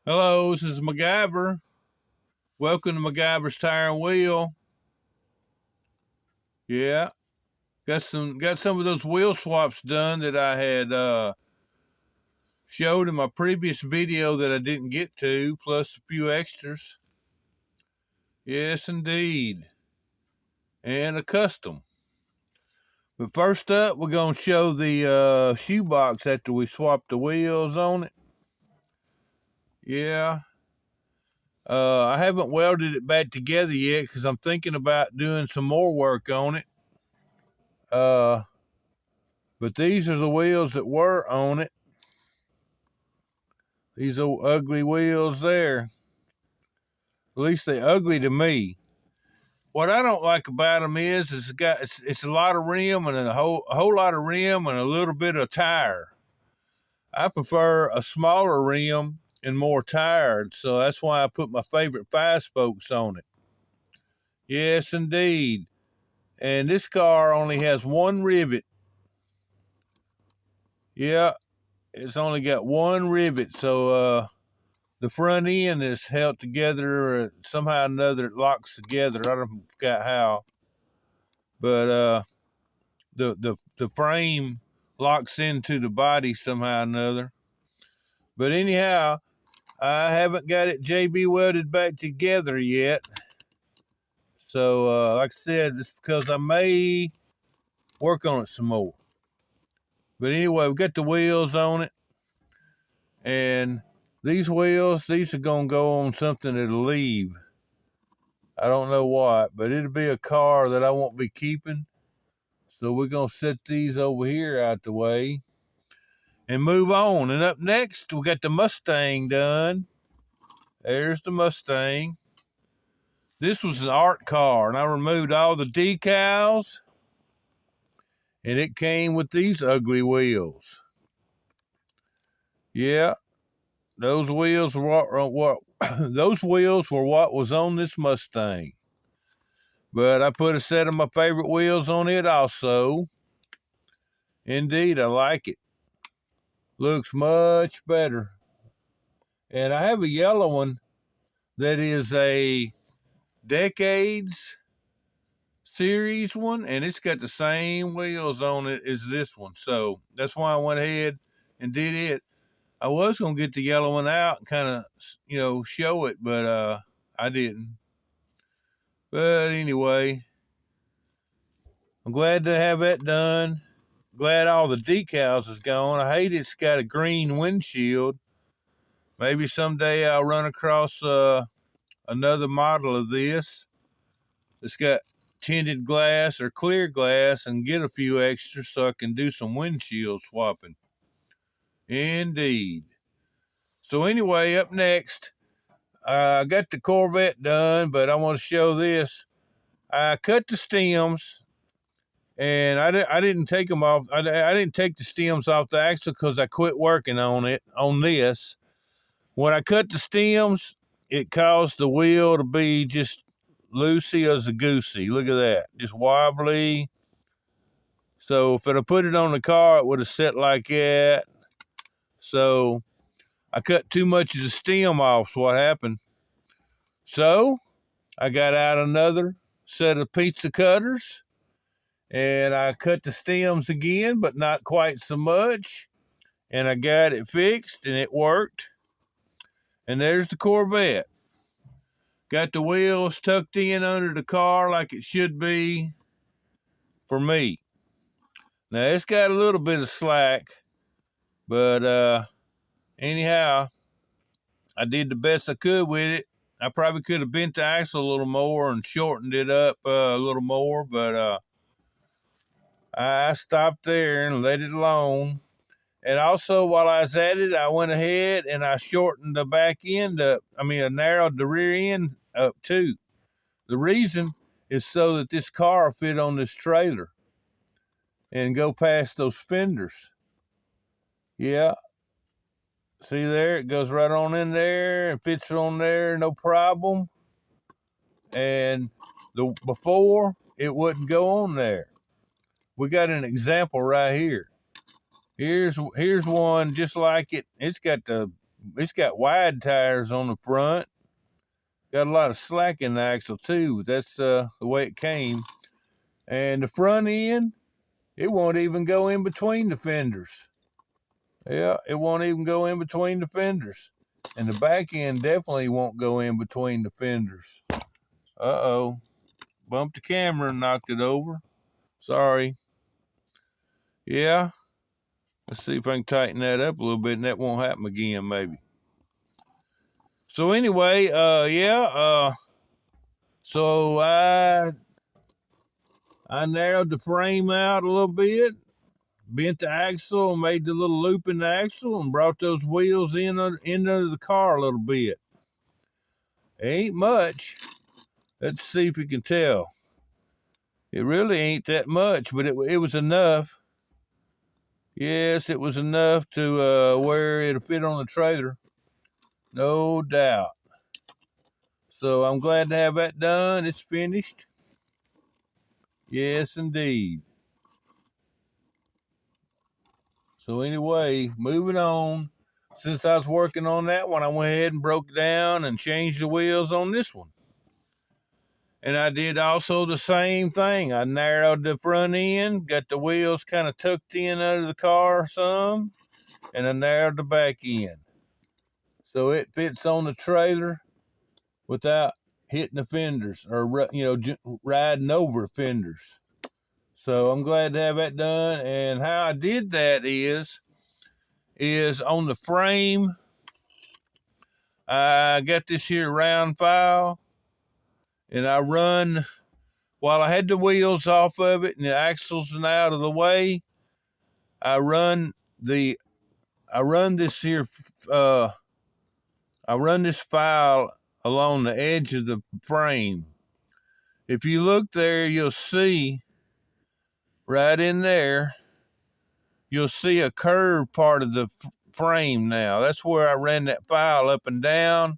Hello, this is MacGyver. Welcome to MacGyver's Tire and Wheel. Yeah, got some of those wheel swaps done that I had showed in my previous video that I didn't get to, plus a few extras. Yes, indeed, and a custom. But first up, we're gonna show the shoebox after we swapped the wheels on it. Yeah. I haven't welded it back together yet because I'm thinking about doing some more work on it. But these are the wheels that were on it. These old ugly wheels there. At least they're ugly to me. What I don't like about them is it's a lot of rim and a whole lot of rim and a little bit of tire. I prefer a smaller rim and more tire, so that's why I put my favorite 5-spokes on it. Yes, indeed. And this car only has one rivet. Yeah, it's only got one rivet, so the front end is held together somehow or another. It locks together. I don't forget how, but the frame locks into the body somehow or another. But anyhow, I haven't got it JB welded back together yet. So like I said, it's because I may work on it some more. But anyway, we got the wheels on it, and these wheels, these are gonna go on something that'll leave. I don't know what, but it'll be a car that I won't be keeping. So we're gonna set these over here out the way and move on. And up next, we got the Mustang done. There's the Mustang. This was an art car, and I removed all the decals, and it came with these ugly wheels. Yeah, those wheels were what those wheels were what was on this Mustang. But I put a set of my favorite wheels on it also. Indeed, I like it. Looks much better. And I have a yellow one that is a Decades series one, and it's got the same wheels on it as this one. So that's why I went ahead and did it. I was going to get the yellow one out and kind of, show it, but I didn't. But anyway, I'm glad to have that done. Glad all the decals is gone. I hate it's got a green windshield. Maybe someday I'll run across another model of this. It's got tinted glass or clear glass and get a few extras so I can do some windshield swapping. Indeed. So anyway, up next, I got the Corvette done, but I want to show this. I cut the stems, and I didn't take them off. I didn't take the stems off the axle because I quit working on this. When I cut the stems, it caused the wheel to be just loosey as a goosey. Look at that, just wobbly. So if I'd have put it on the car, it would have set like that. So I cut too much of the stem off, so what happened? So I got out another set of pizza cutters, and I cut the stems again, but not quite so much. And I got it fixed, and it worked. And there's the Corvette. Got the wheels tucked in under the car like it should be for me. Now, it's got a little bit of slack, but anyhow, I did the best I could with it. I probably could have bent the axle a little more and shortened it up a little more, but I stopped there and let it alone. And also, while I was at it, I went ahead and I shortened the back end up. I narrowed the rear end up too. The reason is so that this car will fit on this trailer and go past those fenders. Yeah. See there? It goes right on in there and fits on there, no problem. And before, it wouldn't go on there. We got an example right here. Here's one just like it. It's got the it's got wide tires on the front. Got a lot of slack in the axle too, but that's the way it came. And the front end, it won't even go in between the fenders. Yeah, it won't even go in between the fenders. And the back end definitely won't go in between the fenders. Uh-oh. Bumped the camera and knocked it over. Sorry. Yeah. Let's see if I can tighten that up a little bit and that won't happen again, maybe. So anyway, so I narrowed the frame out a little bit, bent the axle, made the little loop in the axle, and brought those wheels in under the car a little bit. Ain't much. Let's see if you can tell. It really ain't that much, but it was enough. Yes, it was enough to where it'll fit on the trailer. No doubt. So I'm glad to have that done. It's finished. Yes, indeed. So anyway, moving on. Since I was working on that one, I went ahead and broke it down and changed the wheels on this one. And I did also the same thing. I narrowed the front end, got the wheels kind of tucked in under the car some, and I narrowed the back end. So it fits on the trailer without hitting the fenders or, riding over fenders. So I'm glad to have that done. And how I did that is on the frame, I got this here round file, and I run, while I had the wheels off of it and the axles and out of the way, I run this file along the edge of the frame. If you look there, you'll see right in there, you'll see a curved part of the frame now. That's where I ran that file up and down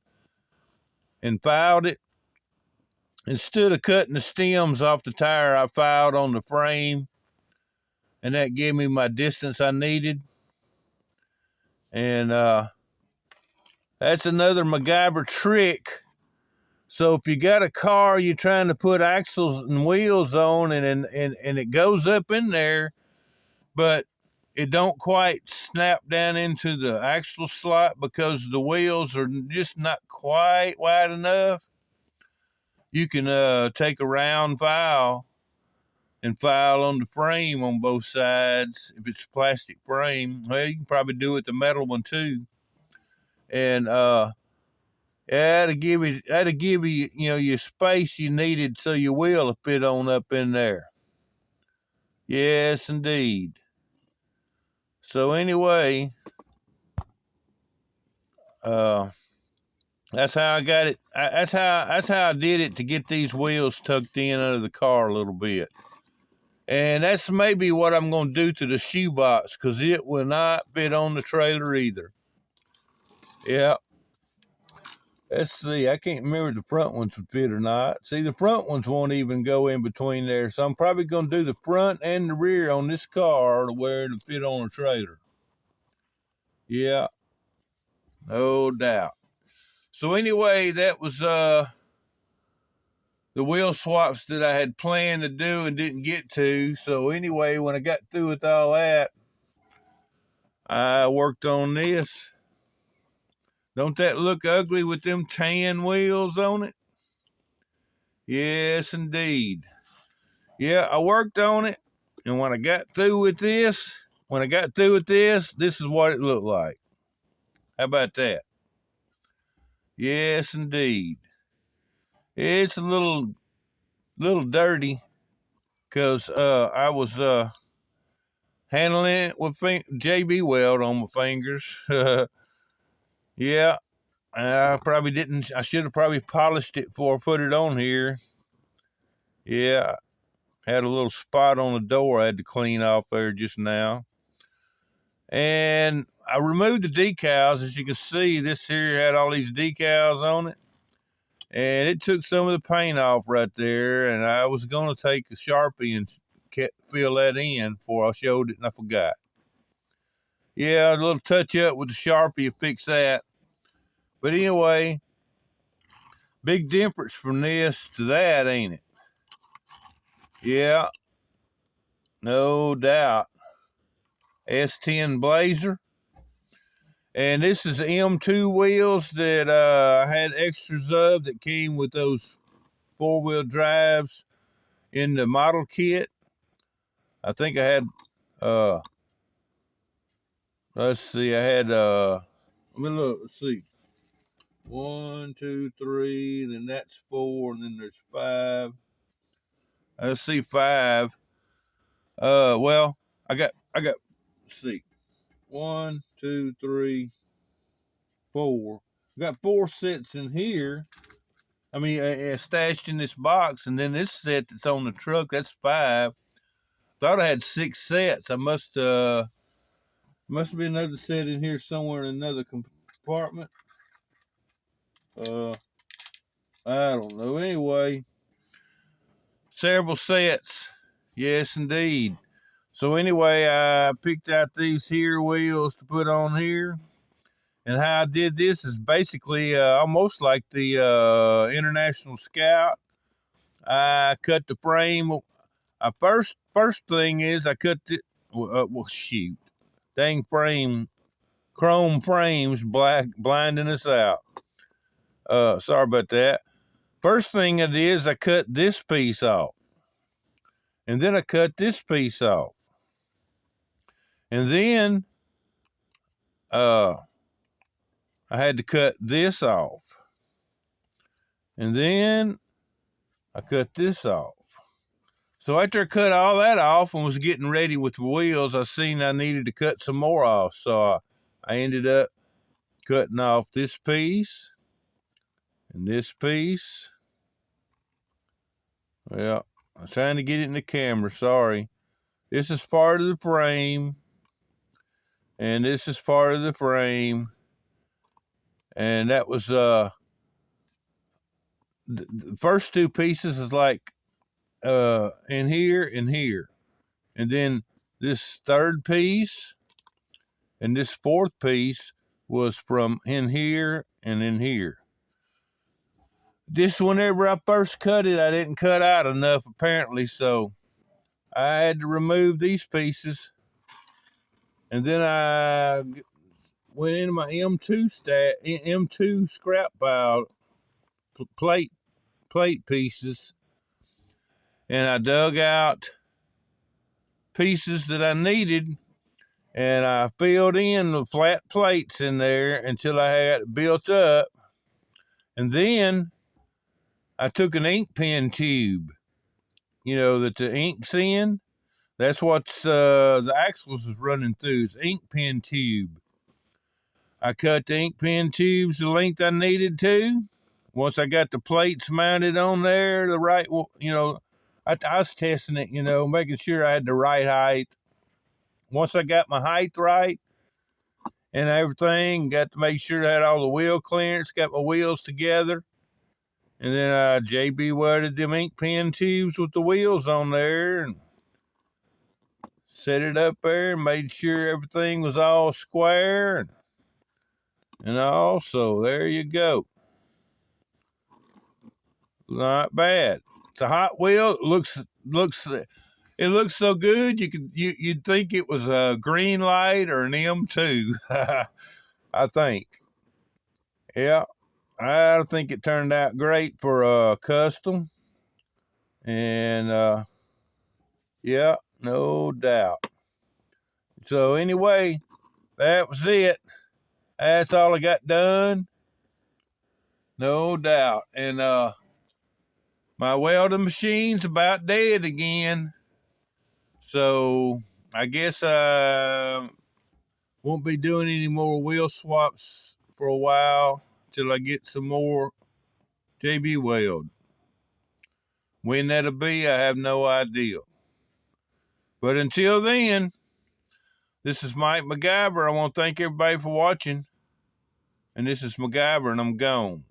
and filed it. Instead of cutting the stems off the tire, I filed on the frame, and that gave me my distance I needed. And that's another MacGyver trick. So if you got a car you're trying to put axles and wheels on, and it goes up in there, but it don't quite snap down into the axle slot because the wheels are just not quite wide enough, you can take a round file and file on the frame on both sides. If it's a plastic frame, well, you can probably do it with the metal one too. And that'll give you your space you needed so your wheel will fit on up in there. Yes, indeed. So anyway, that's how I got it. That's how I did it to get these wheels tucked in under the car a little bit. And that's maybe what I'm going to do to the shoebox, because it will not fit on the trailer either. Yeah. Let's see. I can't remember if the front ones would fit or not. See, the front ones won't even go in between there. So I'm probably going to do the front and the rear on this car to where it'll fit on a trailer. Yeah. No doubt. So anyway, that was the wheel swaps that I had planned to do and didn't get to. So anyway, when I got through with all that, I worked on this. Don't that look ugly with them tan wheels on it? Yes, indeed. Yeah, I worked on it, and when I got through with this, this is what it looked like. How about that? Yes, indeed. It's a little dirty because I was handling it with JB weld on my fingers. Yeah, I probably didn't. I should have probably polished it before I put it on here. Yeah, had a little spot on the door I had to clean off there just now. And I removed the decals. As you can see, this here had all these decals on it. And it took some of the paint off right there. And I was going to take a Sharpie and fill that in before I showed it, and I forgot. Yeah, a little touch up with the Sharpie to fix that. But anyway, big difference from this to that, ain't it? Yeah, no doubt. S10 Blazer. And this is M2 wheels that I had extras of that came with those four-wheel drives in the model kit. I think I had, let's see, I had, let me look, let's see. 1, 2, 3, and then that's 4, and then there's 5. Let's see, 5. Well, I got, let's see, 1, 2, 3, 4. I got 4 sets in here. I mean, stashed in this box, and then this set that's on the truck, that's 5. Thought I had 6 sets. I must have been another set in here somewhere in another compartment. I don't know. Anyway, several sets. Yes, indeed. So anyway, I picked out these here wheels to put on here. And how I did this is basically almost like the International Scout. I cut the frame. First thing is I cut the, well, shoot. Dang frame, chrome frames blinding us out. Sorry about that. First thing I did is I cut this piece off. And then I cut this piece off. And then I had to cut this off. And then I cut this off. So after I cut all that off and was getting ready with the wheels, I seen I needed to cut some more off. So I ended up cutting off this piece and this piece. Well, I'm trying to get it in the camera, sorry. This is part of the frame. And this is part of the frame. And that was, the first 2 pieces is like, in here and here. And then this third piece and this fourth piece was from in here and in here. Just whenever I first cut it, I didn't cut out enough apparently, so I had to remove these pieces. And then I went into my M2 scrap pile plate pieces, and I dug out pieces that I needed, and I filled in the flat plates in there until I had it built up. And then I took an ink pen tube, you know, that the ink's in. That's what's the axles is running through, is ink pen tube. I cut the ink pen tubes the length I needed to. Once I got the plates mounted on there, the right, you know, I was testing it, you know, making sure I had the right height. Once I got my height right and everything, got to make sure I had all the wheel clearance, got my wheels together. And then I JB welded them ink pen tubes with the wheels on there and set it up there and made sure everything was all square and all. So there you go. Not bad. It's a Hot Wheel. It looks so good you'd think it was a green light or an M2. I think. Yeah. I think it turned out great for a custom. And yeah, no doubt. So anyway, that was it. That's all I got done. No doubt. And my welding machine's about dead again. So I guess I won't be doing any more wheel swaps for a while till I get some more JB weld. When that'll be, I have no idea. But until then, this is Mike MacGyver. I want to thank everybody for watching. And this is MacGyver, and I'm gone.